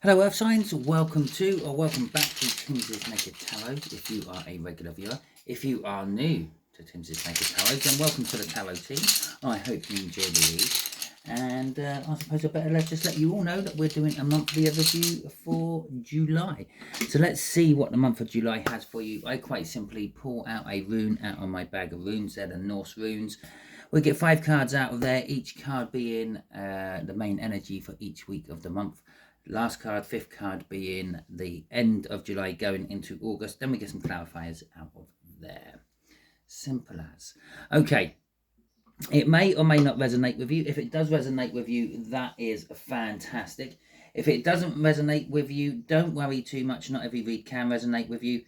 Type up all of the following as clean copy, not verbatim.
Hello Earth Signs, welcome to or welcome back to Timsy Naked Tarot if you are a regular viewer. If you are new to Timsy Naked Tarot, then welcome to the Tarot team. I hope you enjoy the read. And I suppose I better just let you all know that we're doing a monthly review for July. So let's see what the month of July has for you. I quite simply pull out a rune out of my bag of runes. They're the Norse runes. We get 5 cards out of there, each card being the main energy for each week of the month. Last card, 5th card being the end of July going into August. Then we get some clarifiers out of there. Simple as. Okay. It may or may not resonate with you. If it does resonate with you, that is fantastic. If it doesn't resonate with you, don't worry too much. Not every read can resonate with you.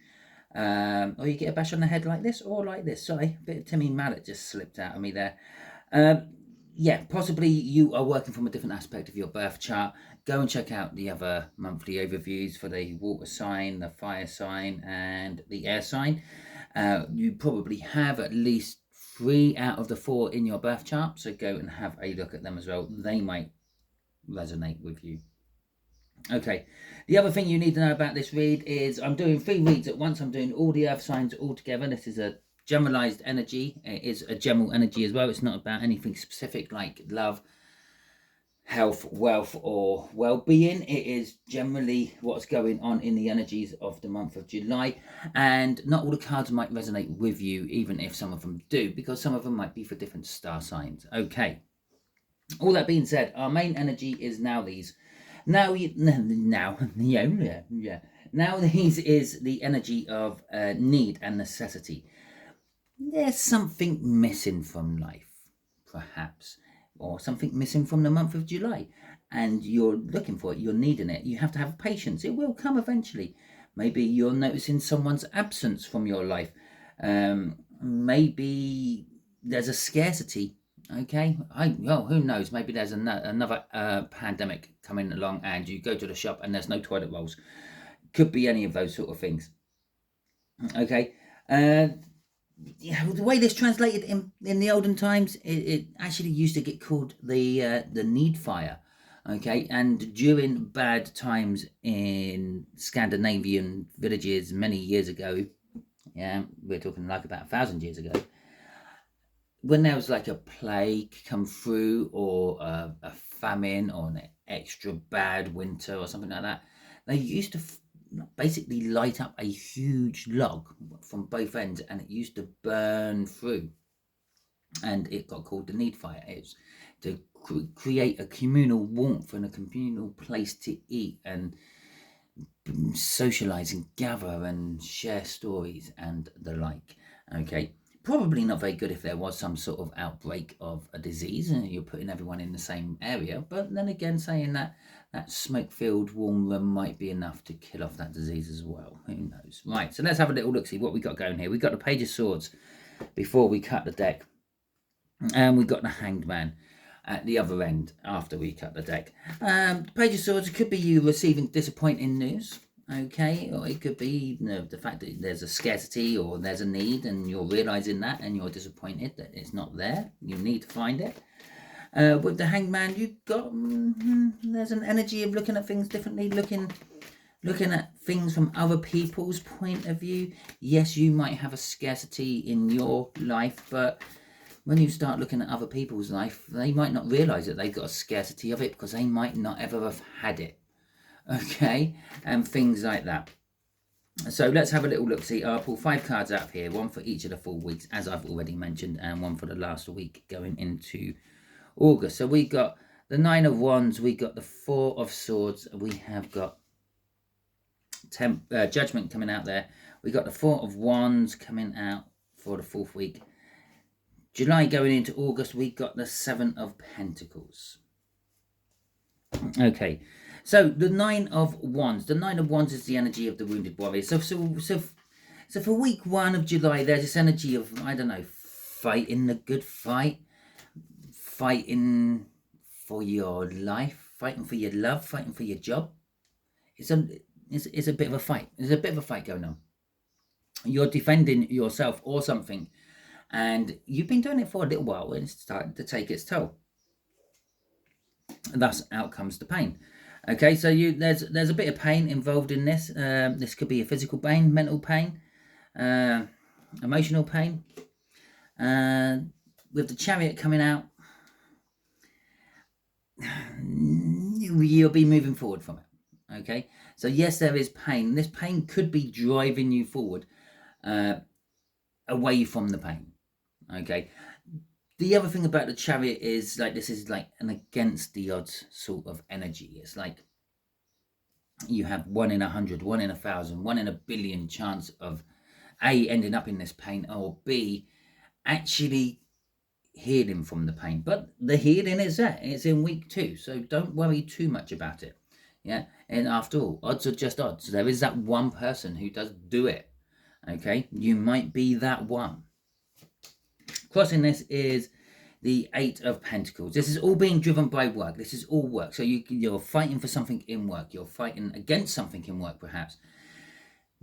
Or you get a bash on the head like this or like this. Sorry, a bit of Timmy Mallet just slipped out of me there. Yeah, possibly you are working from a different aspect of your birth chart. Go and check out the other monthly overviews for the water sign, the fire sign, and the air sign. You probably have at least 3 out of the 4 in your birth chart, so go and have a look at them as well. They might resonate with you. Okay, the other thing you need to know about this read is I'm doing 3 reads at once. I'm doing all the earth signs all together. This is a generalized energy. It is a general energy as well. It's not about anything specific like love, health, wealth, or well-being. It is generally what's going on in the energies of the month of July, and not all the cards might resonate with you, even if some of them do, because some of them might be for different star signs. Okay, all that being said, our main energy is now these. Now these is the energy of need and necessity. There's something missing from life, perhaps, or something missing from the month of July, and you're looking for it, you're needing it. You have to have patience. It will come eventually. Maybe you're noticing someone's absence from your life. Maybe there's a scarcity. Okay, who knows? Maybe there's another pandemic coming along, and you go to the shop and there's no toilet rolls. Could be any of those sort of things. Okay. Yeah, the way this translated in the olden times, it actually used to get called the need fire. Okay, and during bad times in Scandinavian villages many years ago, yeah, we're talking like about 1,000 years ago, when there was like a plague come through, or a famine, or an extra bad winter or something like that, they used to basically light up a huge log from both ends, and it used to burn through, and it got called the need fire. It's to create a communal warmth and a communal place to eat and socialize and gather and share stories and the like. Okay, probably not very good if there was some sort of outbreak of a disease and you're putting everyone in the same area, but then again, saying that smoke-filled warm room might be enough to kill off that disease as well. Who knows? Right, so let's have a little look, see what we got going here. We got the Page of Swords before we cut the deck, and we got the Hanged Man at the other end after we cut the deck. Page of Swords, it could be you receiving disappointing news. Okay, or it could be the fact that there's a scarcity or there's a need, and you're realizing that and you're disappointed that it's not there. You need to find it. With the Hanged Man, you've got there's an energy of looking at things differently, looking at things from other people's point of view. Yes, you might have a scarcity in your life, but when you start looking at other people's life, they might not realize that they've got a scarcity of it because they might not ever have had it. Okay, and things like that. So let's have a little look. See, I'll pull 5 cards out of here, 1 for each of the 4 weeks, as I've already mentioned, and 1 for the last week going into August. So we got the 9 of Wands, we got the 4 of Swords, we have got Judgment coming out there. We got the 4 of Wands coming out for the 4th week. July going into August, we got the 7 of Pentacles. Okay, so the 9 of Wands. The 9 of Wands is the energy of the wounded warrior. So for week 1 of July, there's this energy of, I don't know, fighting the good fight, fighting for your life, fighting for your love, fighting for your job. It's a bit of a fight. There's a bit of a fight going on. You're defending yourself or something, and you've been doing it for a little while, and it's starting to take its toll. Thus, out comes the pain. Okay, so there's a bit of pain involved in this. This could be a physical pain, mental pain, emotional pain. With the Chariot coming out, you'll be moving forward from it. Okay, so yes, there is pain. This pain could be driving you forward, away from the pain. Okay. The other thing about the Chariot is like this is like an against the odds sort of energy. It's like you have 1 in 100, 1 in 1,000, 1 in a billion chance of A, ending up in this pain, or B, actually healing from the pain. But the healing is there. It's in week 2, so don't worry too much about it. Yeah, and after all, odds are just odds. There is that one person who does do it. Okay, you might be that one. Crossing this is the 8 of Pentacles. This is all being driven by work. This is all work. So you're fighting for something in work. You're fighting against something in work, perhaps.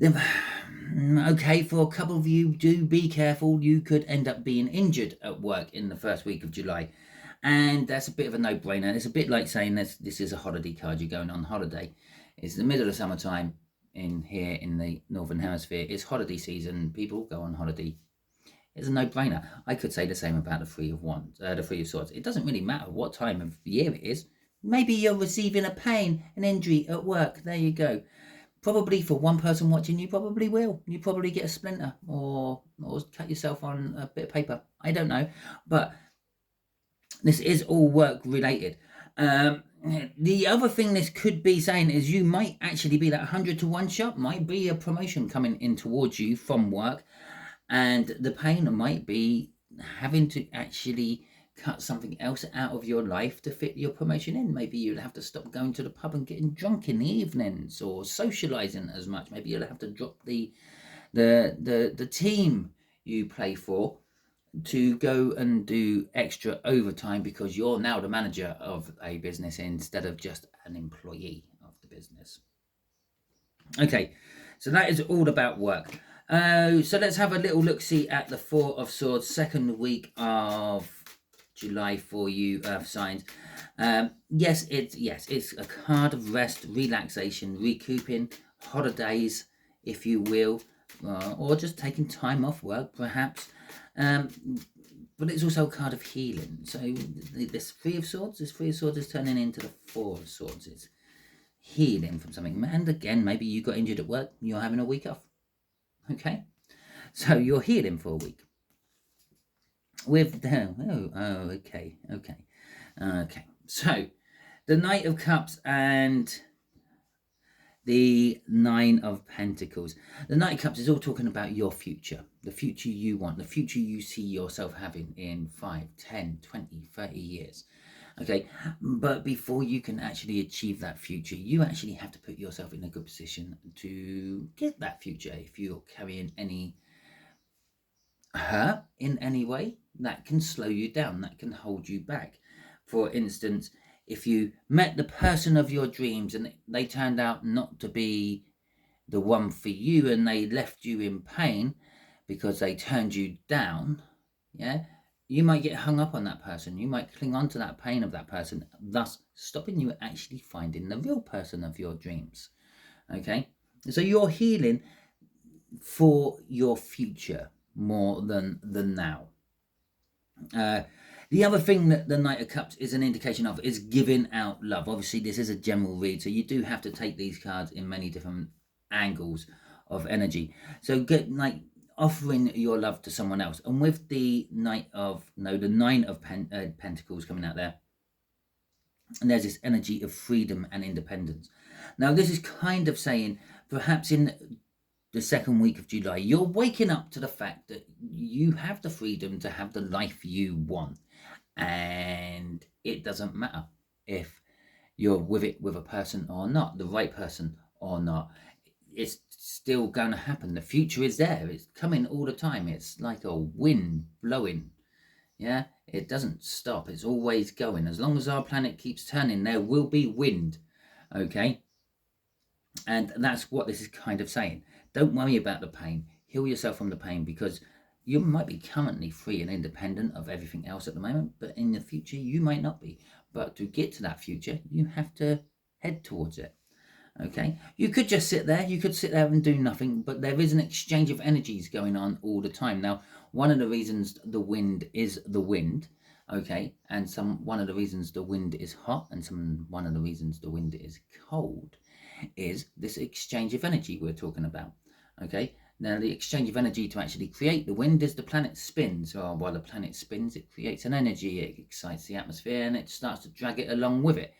Okay, for a couple of you, do be careful. You could end up being injured at work in the first week of July. And that's a bit of a no-brainer. It's a bit like saying this is a holiday card. You're going on holiday. It's the middle of summertime here in the Northern Hemisphere. It's holiday season. People go on holiday. It's a no-brainer. I could say the same about the Three of Wands, the Three of Swords. It doesn't really matter what time of year it is. Maybe you're receiving a pain, an injury at work. There you go. Probably for one person watching, you probably will. You probably get a splinter or cut yourself on a bit of paper. I don't know. But this is all work related. The other thing this could be saying is you might actually be that 100 to 1 shot. Might be a promotion coming in towards you from work. And the pain might be having to actually cut something else out of your life to fit your promotion in. Maybe you'll have to stop going to the pub and getting drunk in the evenings or socializing as much. Maybe you'll have to drop the team you play for to go and do extra overtime because you're now the manager of a business instead of just an employee of the business. Okay, so that is all about work. So let's have a little look-see at the Four of Swords, second week of July for you Earth signs. Yes, it's a card of rest, relaxation, recouping, holidays, if you will, or just taking time off work, perhaps. But it's also a card of healing. So this Three of Swords is turning into the Four of Swords. It's healing from something. And again, maybe you got injured at work, you're having a week off. Okay, so you're healing for a week. With the okay. So the Knight of Cups and the Nine of Pentacles. The Knight of Cups is all talking about your future, the future you want, the future you see yourself having in 5, 10, 20, 30 years. Okay, but before you can actually achieve that future, you actually have to put yourself in a good position to get that future. If you're carrying any hurt in any way, that can slow you down, that can hold you back. For instance, if you met the person of your dreams and they turned out not to be the one for you and they left you in pain because they turned you down, yeah, you might get hung up on that person. You might cling on to that pain of that person, thus stopping you actually finding the real person of your dreams. Okay, so you're healing for your future more than now. The other thing that the Knight of Cups is an indication of is giving out love. Obviously, this is a general read, so you do have to take these cards in many different angles of energy. So get like offering your love to someone else. And with the Nine of Pentacles coming out there, and there's this energy of freedom and independence. Now, this is kind of saying perhaps in the second week of July, you're waking up to the fact that you have the freedom to have the life you want. And it doesn't matter if you're with a person or not, the right person or not. It's still going to happen. The future is there. It's coming all the time. It's like a wind blowing. Yeah, it doesn't stop. It's always going. As long as our planet keeps turning, there will be wind. Okay, and that's what this is kind of saying. Don't worry about the pain. Heal yourself from the pain, because you might be currently free and independent of everything else at the moment, but in the future you might not be. But to get to that future, you have to head towards it. Okay, you could just sit there, you could sit there and do nothing, but there is an exchange of energies going on all the time. Now, one of the reasons the wind is the wind, okay, and one of the reasons the wind is hot, and one of the reasons the wind is cold, is this exchange of energy we're talking about. Okay, now the exchange of energy to actually create the wind is the planet spins, or while the planet spins, it creates an energy, it excites the atmosphere, and it starts to drag it along with it.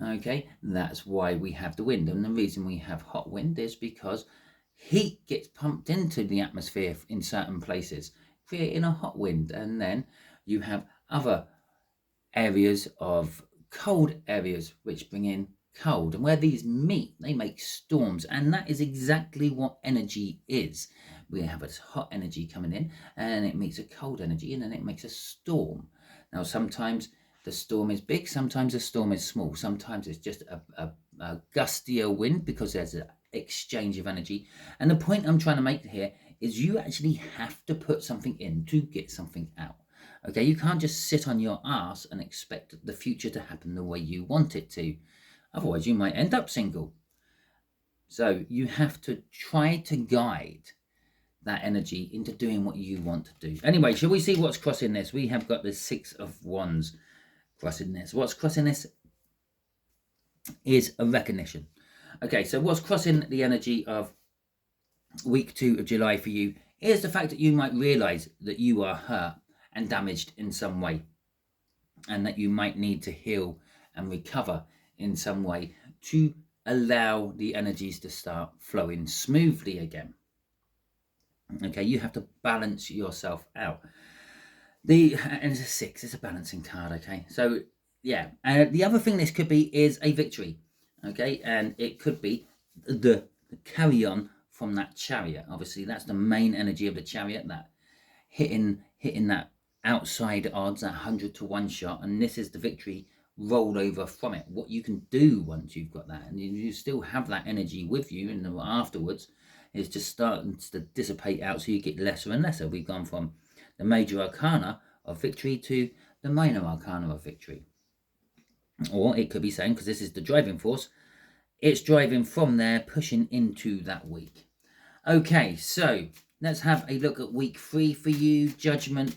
Okay, that's why we have the wind. And the reason we have hot wind is because heat gets pumped into the atmosphere in certain places, creating a hot wind. And then you have other areas of cold areas which bring in cold. And where these meet, they make storms. And that is exactly what energy is. We have a hot energy coming in, and it meets a cold energy, and then it makes a storm. Now, sometimes the storm is big, sometimes the storm is small, sometimes it's just a gustier wind because there's an exchange of energy. And the point I'm trying to make here is you actually have to put something in to get something out. Okay, you can't just sit on your ass and expect the future to happen the way you want it to. Otherwise, you might end up single. So you have to try to guide that energy into doing what you want to do. Anyway, shall we see what's crossing this? We have got the Six of Wands crossing this. What's crossing this is a recognition. Okay, so what's crossing the energy of week 2 of July for you is the fact that you might realize that you are hurt and damaged in some way, and that you might need to heal and recover in some way to allow the energies to start flowing smoothly again. Okay, you have to balance yourself out. And it's a 6, it's a balancing card. Okay, so yeah, the other thing this could be is a victory. Okay, and it could be the carry on from that Chariot. Obviously, that's the main energy of the Chariot, that hitting that outside odds, that 100 to 1 shot, and this is the victory rolled over from it. What you can do once you've got that, and you still have that energy with you, and afterwards is just starting to dissipate out, so you get lesser and lesser. We've gone from the major arcana of victory to the minor arcana of victory. Or it could be saying, because this is the driving force, it's driving from there, pushing into that week. Okay, so let's have a look at week 3 for you, Judgment.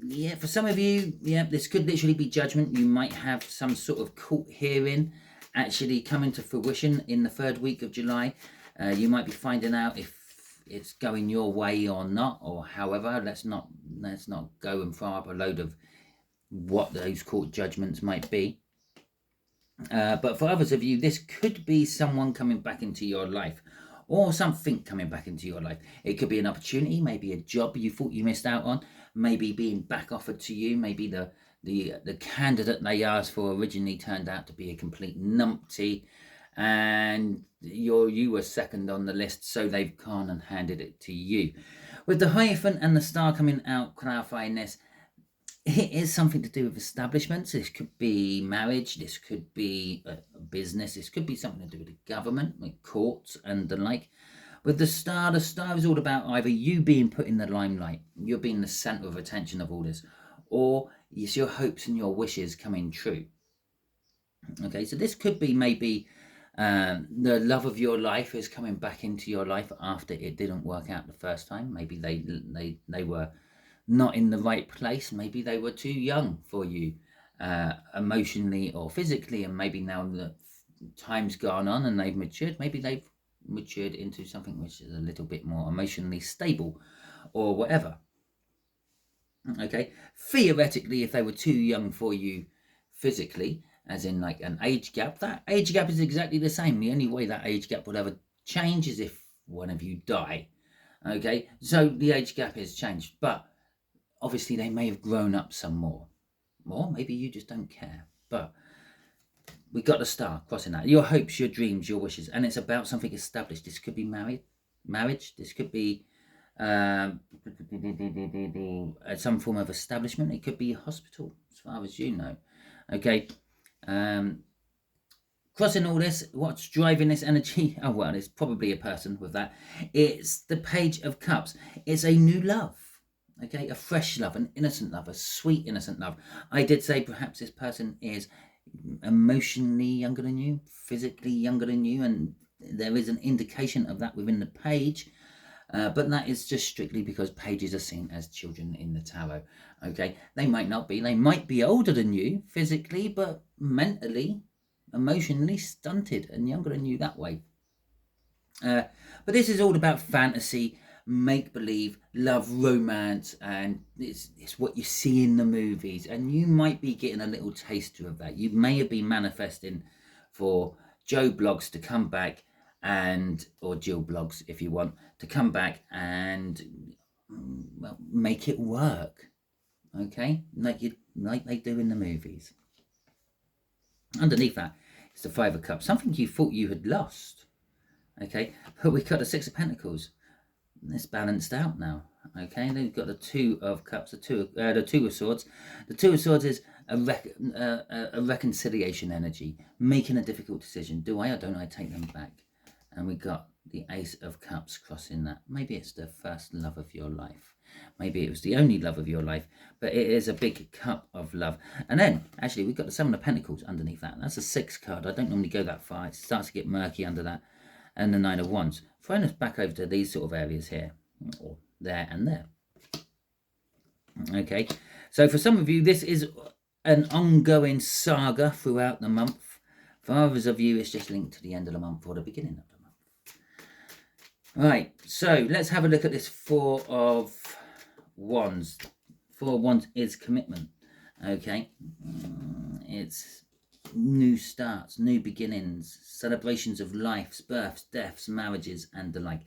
Yeah, for some of you, yeah, this could literally be judgment. You might have some sort of court hearing actually coming to fruition in the 3rd week of July. You might be finding out if it's going your way or not, or however. Let's not go and throw up a load of what those court judgments might be. But for others of you, this could be someone coming back into your life, or something coming back into your life. It could be an opportunity, maybe a job you thought you missed out on, maybe being back offered to you, maybe the candidate they asked for originally turned out to be a complete numpty, and you were second on the list, so they've gone and handed it to you. With the Hierophant and the Star coming out, clarifying this, it is something to do with establishments. This could be marriage, this could be a business, this could be something to do with the government, like courts and the like. With the Star is all about either you being put in the limelight, you're being the centre of attention of all this, or it's your hopes and your wishes coming true. Okay, so this could be maybe the love of your life is coming back into your life after it didn't work out the first time. Maybe they were not in the right place. Maybe they were too young for you, emotionally or physically, and maybe now that time's gone on and they've matured, maybe they've matured into something which is a little bit more emotionally stable or whatever. Okay, theoretically, if they were too young for you physically, as in like an age gap, that age gap is exactly the same. The only way that age gap will ever change is if one of you die. Okay, so the age gap has changed, but obviously they may have grown up some more. Or maybe you just don't care. But we got the Star crossing that. Your hopes, your dreams, your wishes. And it's about something established. This could be marriage. This could be some form of establishment. It could be a hospital, as far as you know. Okay. Crossing all this, what's driving this energy? Oh, well, it's probably a person with that. It's the Page of Cups. It's a new love. Okay, a fresh love, an innocent love, a sweet innocent love. I did say perhaps this person is emotionally younger than you, physically younger than you, and there is an indication of that within the page. But that is just strictly because pages are seen as children in the tarot. Okay, they might not be. They might be older than you physically, but mentally, emotionally stunted and younger than you that way. But this is all about fantasy, make believe, love, romance, and it's what you see in the movies. And you might be getting a little taster of that. You may have been manifesting for Joe Blogs to come back or Jill Blogs if you want to come back and well, make it work. Okay, like they do in the movies. Underneath that is the Five of Cups, something you thought you had lost. Okay, but we've got the Six of Pentacles. It's balanced out now. Okay, then we've got the Two of Cups, the Two of Swords. The Two of Swords is a reconciliation energy, making a difficult decision. Do I or don't I take them back? And we got the Ace of Cups crossing that. Maybe it's the first love of your life. Maybe it was the only love of your life, but it is a big cup of love. And then, actually, we've got the Seven of Pentacles underneath that. That's a 6 card. I don't normally go that far. It starts to get murky under that. And the Nine of Wands. Throwing us back over to these sort of areas here, or there and there. Okay, so for some of you, this is an ongoing saga throughout the month. For others of you, it's just linked to the end of the month or the beginning of the month. Right, so let's have a look at this Four of Wands. Four of Wands is commitment. Okay, it's new starts, new beginnings, celebrations of lives, births, deaths, marriages, and the like.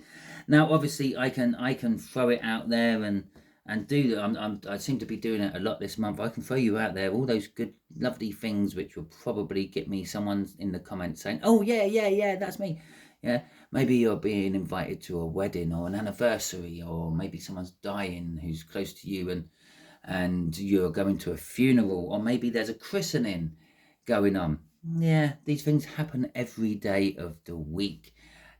Now, obviously, I can throw it out there and do that. I seem to be doing it a lot this month. I can throw you out there all those good, lovely things, which will probably get me someone in the comments saying, "Oh yeah, that's me." Yeah, maybe you're being invited to a wedding or an anniversary, or maybe someone's dying who's close to you, and you're going to a funeral, or maybe there's a christening going on. Yeah, these things happen every day of the week.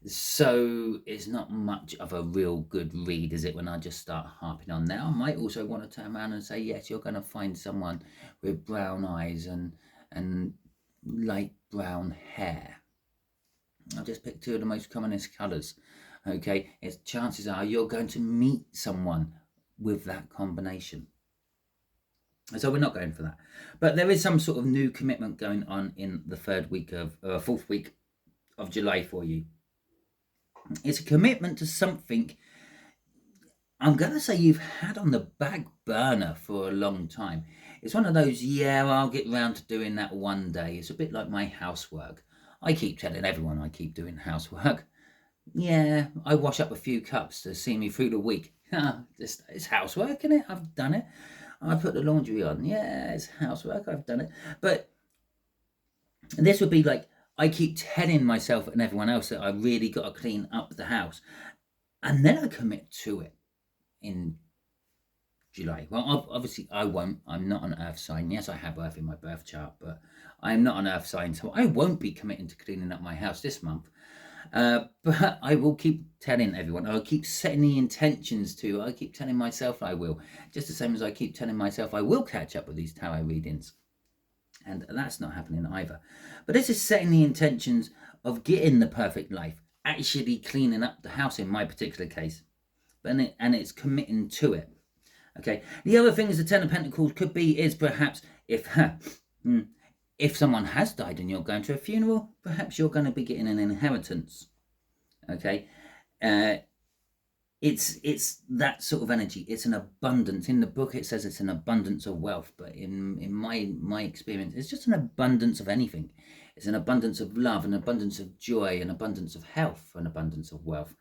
So it's not much of a real good read, is it, when I just start harping on that? I might also want to turn around and say, yes, you're going to find someone with brown eyes and light brown hair. I'll just pick two of the most commonest colours. Okay, it's chances are you're going to meet someone with that combination. So we're not going for that. But there is some sort of new commitment going on in the fourth week of July for you. It's a commitment to something, I'm going to say, you've had on the back burner for a long time. It's one of those, yeah, I'll get round to doing that one day. It's a bit like my housework. I keep telling everyone I keep doing housework. Yeah, I wash up a few cups to see me through the week. It's housework, isn't it? I've done it. I put the laundry on. Yeah, it's housework. I've done it. But this would be like, I keep telling myself and everyone else that I really got to clean up the house. And then I commit to it in July. Well, obviously I won't. I'm not an earth sign. Yes, I have earth in my birth chart, but I'm not an earth sign. So I won't be committing to cleaning up my house this month. But I will keep telling everyone. I'll keep setting the intentions to. I keep telling myself I will. Just the same as I keep telling myself I will catch up with these tarot readings. And that's not happening either. But this is setting the intentions of getting the perfect life, actually cleaning up the house in my particular case. And it's committing to it. Okay. The other thing is the Ten of Pentacles could be is perhaps if someone has died and you're going to a funeral, perhaps you're going to be getting an inheritance. Okay. It's that sort of energy. It's an abundance. In the book it says it's an abundance of wealth, but in my experience, it's just an abundance of anything. It's an abundance of love, an abundance of joy, an abundance of health, an abundance of wealth.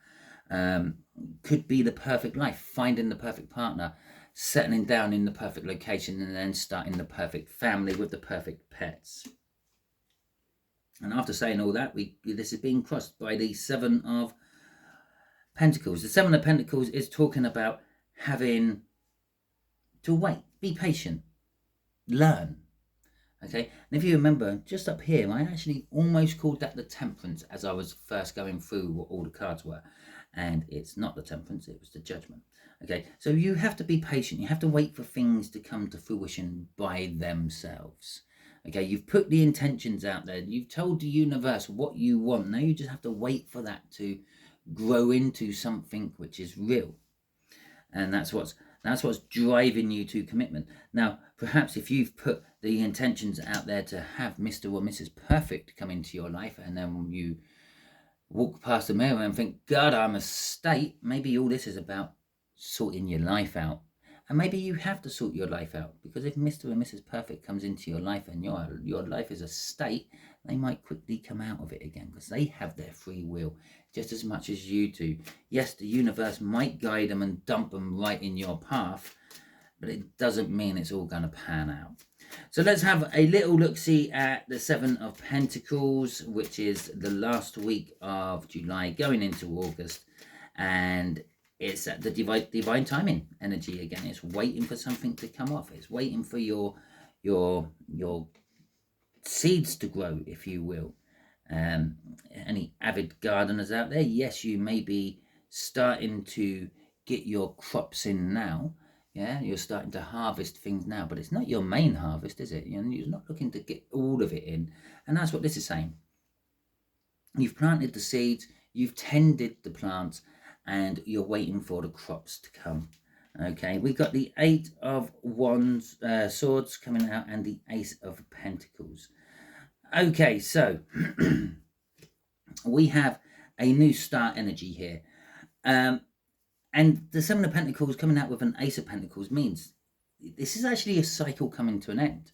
Could be the perfect life, finding the perfect partner, settling down in the perfect location, and then starting the perfect family with the perfect pets. And after saying all that, this is being crossed by the Seven of Pentacles. The Seven of Pentacles is talking about having to wait, be patient, learn. Okay, and if you remember, just up here, I actually almost called that the Temperance as I was first going through what all the cards were. And it's not the Temperance, it was the Judgment. Okay, so you have to be patient. You have to wait for things to come to fruition by themselves. Okay, you've put the intentions out there. You've told the universe what you want. Now you just have to wait for that to grow into something which is real. And that's what's driving you to commitment. Now, perhaps if you've put the intentions out there to have Mr. or Mrs. Perfect come into your life, and then you walk past the mirror and think, God, I'm a state, maybe all this is about sorting your life out. And maybe you have to sort your life out, because if Mr. and Mrs. Perfect comes into your life and your life is a state, they might quickly come out of it again, because they have their free will just as much as you do. Yes, the universe might guide them and dump them right in your path, but it doesn't mean it's all going to pan out. So let's have a little look-see at the Seven of Pentacles, which is the last week of July going into August. And it's at the divine timing energy again. It's waiting for something to come off. It's waiting for your seeds to grow, if you will. Any avid gardeners out there, yes, you may be starting to get your crops in now. Yeah, you're starting to harvest things now, but it's not your main harvest, is it? You're not looking to get all of it in. And that's what this is saying. You've planted the seeds, you've tended the plants, and you're waiting for the crops to come. Okay, we've got the Eight of Wands, Swords coming out, and the Ace of Pentacles. Okay, so we have a new start energy here. And the Seven of Pentacles coming out with an Ace of Pentacles means this is actually a cycle coming to an end.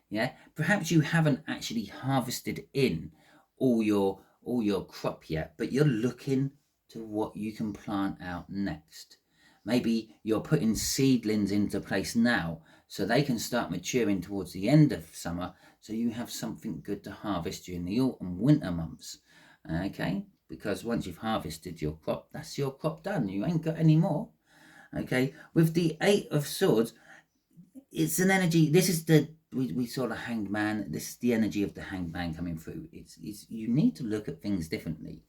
Yeah, perhaps you haven't actually harvested in all your crop yet, but you're looking to what you can plant out next. Maybe you're putting seedlings into place now so they can start maturing towards the end of summer, so you have something good to harvest during the autumn, winter months. Okay, because once you've harvested your crop, that's your crop done. You ain't got any more. Okay, with the Eight of Swords, it's an energy. This is we saw the Hanged Man. This is the energy of the Hanged Man coming through. It's you need to look at things differently.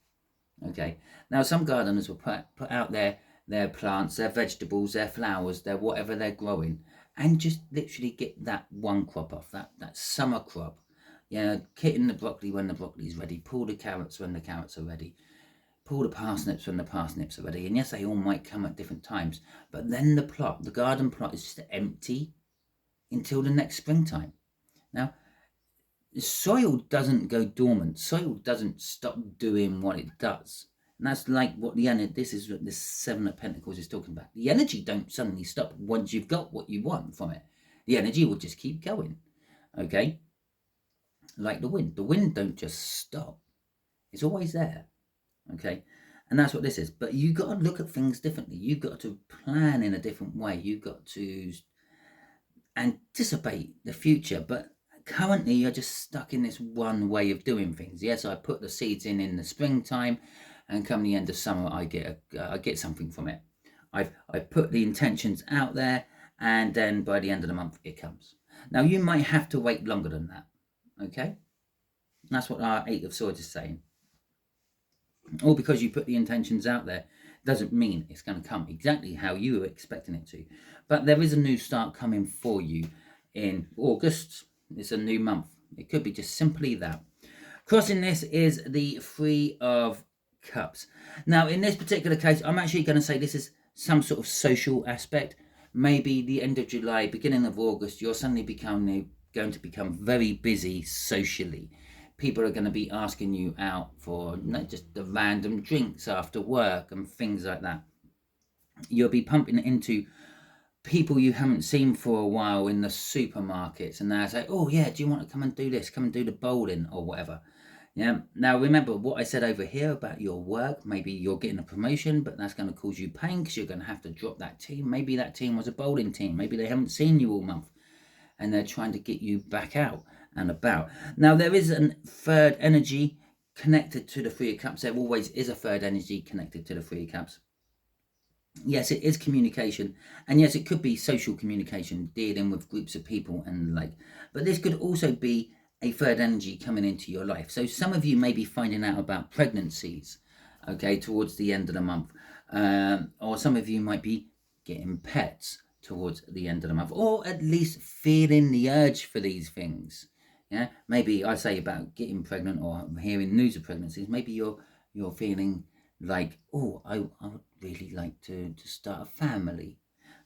Okay, now some gardeners will put out their plants, their vegetables, their flowers, their whatever they're growing, and just literally get that one crop off, that summer crop. Yeah, kitting the broccoli when the broccoli's ready, pull the carrots when the carrots are ready, pull the parsnips when the parsnips are ready. And yes, they all might come at different times, but then the garden plot is just empty until the next springtime. Now, soil doesn't go dormant. Soil doesn't stop doing what it does. And that's like what this is what this Seven of Pentacles is talking about. The energy don't suddenly stop once you've got what you want from it. The energy will just keep going. Okay? Like the wind. The wind don't just stop. It's always there. Okay? And that's what this is. But you got to look at things differently. You've got to plan in a different way. You've got to anticipate the future. But currently, you're just stuck in this one way of doing things. Yes, I put the seeds in the springtime, and come the end of summer, I get something from it. I've put the intentions out there, and then by the end of the month, it comes. Now, you might have to wait longer than that. Okay? That's what our Eight of Swords is saying. All because you put the intentions out there doesn't mean it's going to come exactly how you were expecting it to. But there is a new start coming for you in August. It's a new month. It could be just simply that. Crossing this is the Three of Cups. Now, in this particular case, I'm actually going to say this is some sort of social aspect. Maybe the end of July, beginning of August, you're suddenly going to become very busy socially. People are going to be asking you out for not just the random drinks after work and things like that. You'll be pumping into people you haven't seen for a while in the supermarkets, and they'll say, oh yeah, do you want to come and do this? Come and do the bowling or whatever. Yeah. Now remember what I said over here about your work. Maybe you're getting a promotion, but that's going to cause you pain because you're going to have to drop that team. Maybe that team was a bowling team. Maybe they haven't seen you all month, and they're trying to get you back out and about. Now, there is a third energy connected to the Three of Cups. There always is a third energy connected to the Three of Cups. Yes, it is communication. And yes, it could be social communication, dealing with groups of people and like. But this could also be a third energy coming into your life. So some of you may be finding out about pregnancies, okay, towards the end of the month. Or some of you might be getting pets towards the end of the month, or at least feeling the urge for these things. Yeah, maybe I say about getting pregnant or hearing news of pregnancies. Maybe you're feeling like, oh, I would really like to start a family.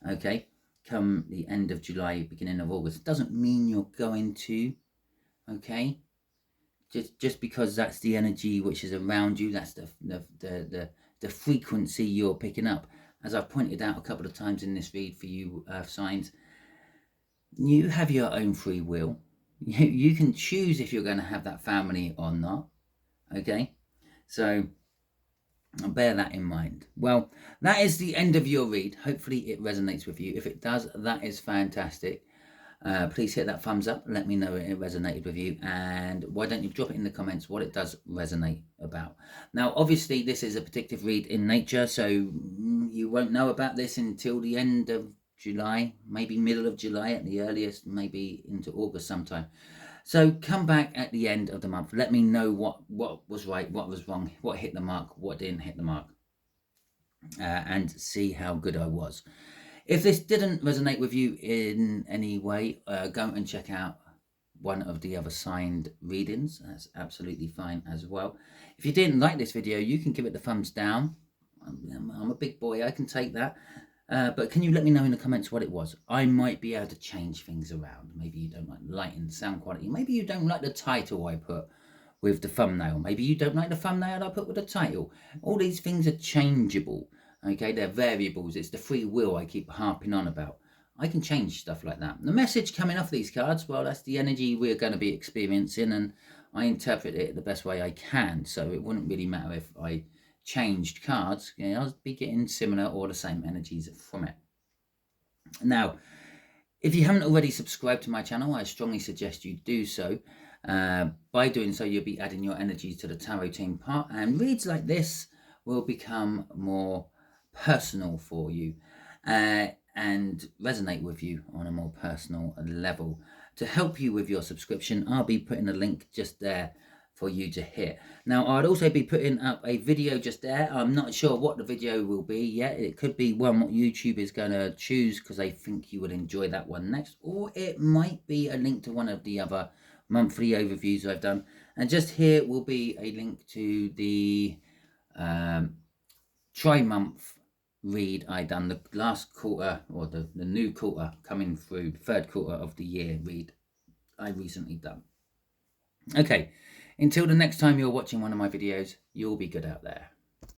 Okay, come the end of July, beginning of August, doesn't mean you're going to. Okay, just because that's the energy which is around you, that's the frequency you're picking up. As I've pointed out a couple of times in this read for you, Earth signs, you have your own free will. You can choose if you're going to have that family or not. Okay, so bear that in mind. Well, that is the end of your read. Hopefully it resonates with you. If it does, that is fantastic. Please hit that thumbs up. Let me know it resonated with you, and why don't you drop it in the comments what it does resonate about. Now, obviously, this is a predictive read in nature, so you won't know about this until the end of July, maybe middle of July at the earliest, maybe into August sometime. So come back at the end of the month. Let me know what was right, what was wrong, what hit the mark, what didn't hit the mark, and see how good I was. If this didn't resonate with you in any way, go and check out one of the other signed readings. That's absolutely fine as well. If you didn't like this video, you can give it the thumbs down. I'm a big boy, I can take that. But can you let me know in the comments what it was? I might be able to change things around. Maybe you don't like the light and sound quality. Maybe you don't like the title I put with the thumbnail. Maybe you don't like the thumbnail I put with the title. All these things are changeable. Okay, they're variables. It's the free will I keep harping on about. I can change stuff like that. The message coming off these cards, well, that's the energy we're going to be experiencing, and I interpret it the best way I can. So it wouldn't really matter if I changed cards. You know, I'll be getting similar or the same energies from it. Now, if you haven't already subscribed to my channel, I strongly suggest you do so. By doing so, you'll be adding your energies to the tarot team part, and reads like this will become more personal for you and resonate with you on a more personal level. To help you with your subscription, I'll be putting a link just there for you to hit. Now, I'd also be putting up a video just there. I'm not sure what the video will be yet. It could be one what YouTube is going to choose because they think you would enjoy that one next, or it might be a link to one of the other monthly overviews I've done. And just here will be a link to the tri-month read I done, the last quarter, or the new quarter coming through, third quarter of the year read I recently done. Okay, until the next time you're watching one of my videos, you'll be good out there.